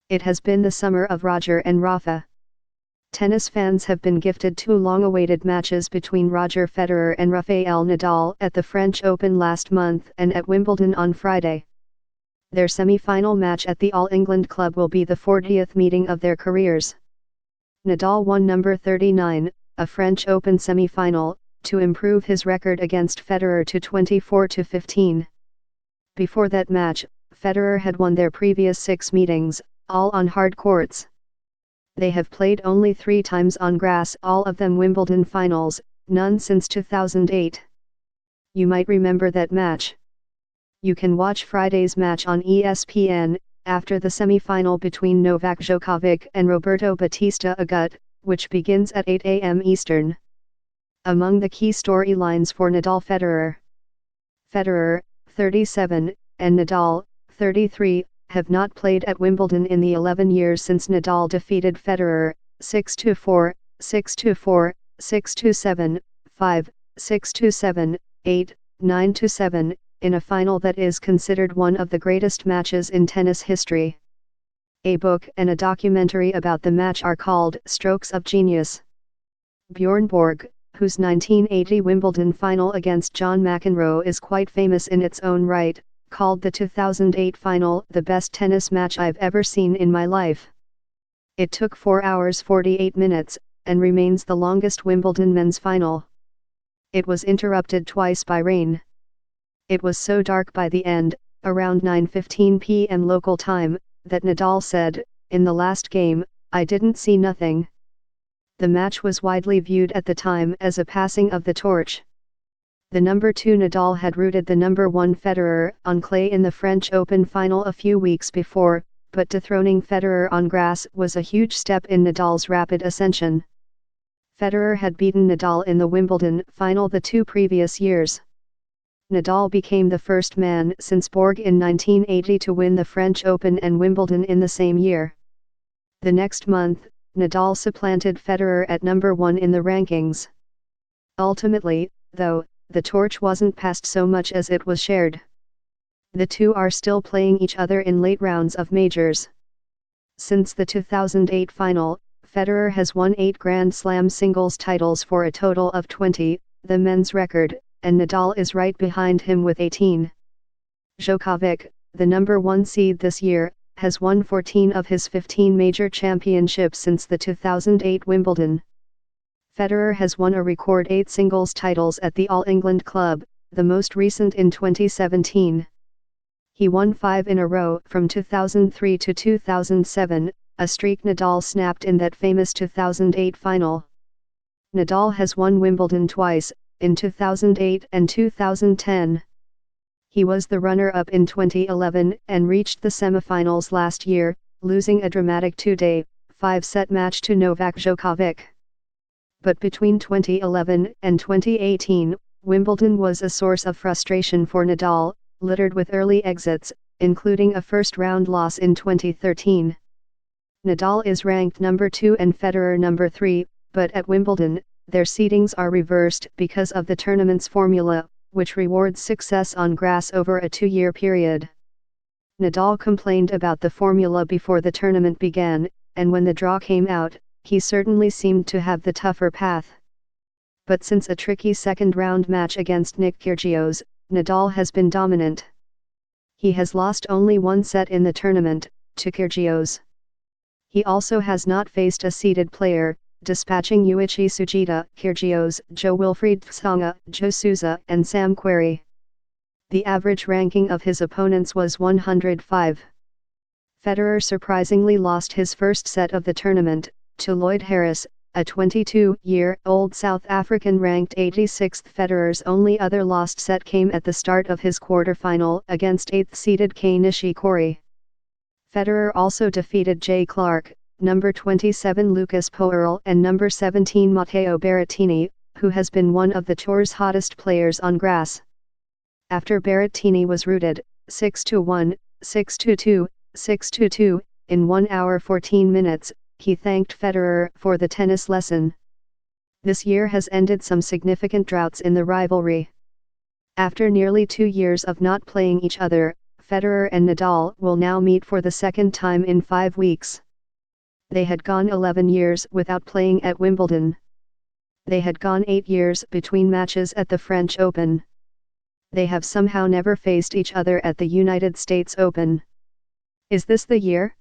It has been the summer of Roger and Rafa. Tennis fans have been gifted two long-awaited matches between Roger Federer and Rafael Nadal at the French Open last month and at Wimbledon on Friday. Their semi-final match at the All England Club will be the 40th meeting of their careers. Nadal won number 39, a French Open semi-final, to improve his record against Federer to 24-15. Before that match, Federer had won their previous 6 meetings, all on hard courts. They have played only 3 times on grass, all of them Wimbledon finals, none since 2008. You might remember that match. You can watch Friday's match on ESPN, after the semi-final between Novak Djokovic and Roberto Bautista Agut, which begins at 8 a.m. Eastern. Among the key storylines for Nadal-Federer: Federer, 37, and Nadal, 33, have not played at Wimbledon in the 11 years since Nadal defeated Federer, 6-4, 6-4, 6-7, 5, 6-7, 8, 9-7, in a final that is considered one of the greatest matches in tennis history. A book and a documentary about the match are called Strokes of Genius. Bjorn Borg, whose 1980 Wimbledon final against John McEnroe is quite famous in its own right, called the 2008 final the best tennis match I've ever seen in my life. It took 4 hours 48 minutes, and remains the longest Wimbledon men's final. It was interrupted twice by rain. It was so dark by the end, around 9:15 p.m. local time, that Nadal said, "In the last game, I didn't see nothing." The match was widely viewed at the time as a passing of the torch. The number 2 Nadal had routed the number 1 Federer on clay in the French Open final a few weeks before, but dethroning Federer on grass was a huge step in Nadal's rapid ascension. Federer had beaten Nadal in the Wimbledon final the 2 previous years. Nadal became the first man since Borg in 1980 to win the French Open and Wimbledon in the same year. The next month, Nadal supplanted Federer at number 1 in the rankings. Ultimately, though, the torch wasn't passed so much as it was shared. The two are still playing each other in late rounds of majors. Since the 2008 final, Federer has won 8 Grand Slam singles titles for a total of 20, the men's record, and Nadal is right behind him with 18. Djokovic, the number 1 seed this year, has won 14 of his 15 major championships since the 2008 Wimbledon. Federer has won a record 8 singles titles at the All England Club, the most recent in 2017. He won 5 in a row from 2003 to 2007, a streak Nadal snapped in that famous 2008 final. Nadal has won Wimbledon twice, in 2008 and 2010. He was the runner-up in 2011 and reached the semifinals last year, losing a dramatic 2-day, 5-set match to Novak Djokovic. But between 2011 and 2018, Wimbledon was a source of frustration for Nadal, littered with early exits, including a first-round loss in 2013. Nadal is ranked number 2 and Federer number 3, but at Wimbledon, their seedings are reversed because of the tournament's formula, which rewards success on grass over a 2-year period. Nadal complained about the formula before the tournament began, and when the draw came out, he certainly seemed to have the tougher path. But since a tricky second-round match against Nick Kyrgios, Nadal has been dominant. He has lost only 1 set in the tournament, to Kyrgios. He also has not faced a seeded player, dispatching Yuichi Sugita, Kyrgios, Jo-Wilfried Tsonga, Joe Souza and Sam Querrey. The average ranking of his opponents was 105. Federer surprisingly lost his first set of the tournament, to Lloyd Harris, a 22-year-old South African ranked 86th. Federer's only other lost set came at the start of his quarterfinal against 8th-seeded Kei Nishikori. Federer also defeated Jay Clark, number 27 Lucas Poirel and number 17 Matteo Berrettini, who has been one of the tour's hottest players on grass. After Berrettini was routed, 6-1, 6-2, 6-2, in 1 hour 14 minutes, he thanked Federer for the tennis lesson. This year has ended some significant droughts in the rivalry. After nearly 2 years of not playing each other, Federer and Nadal will now meet for the second time in 5 weeks. They had gone 11 years without playing at Wimbledon. They had gone 8 years between matches at the French Open. They have somehow never faced each other at the United States Open. Is this the year?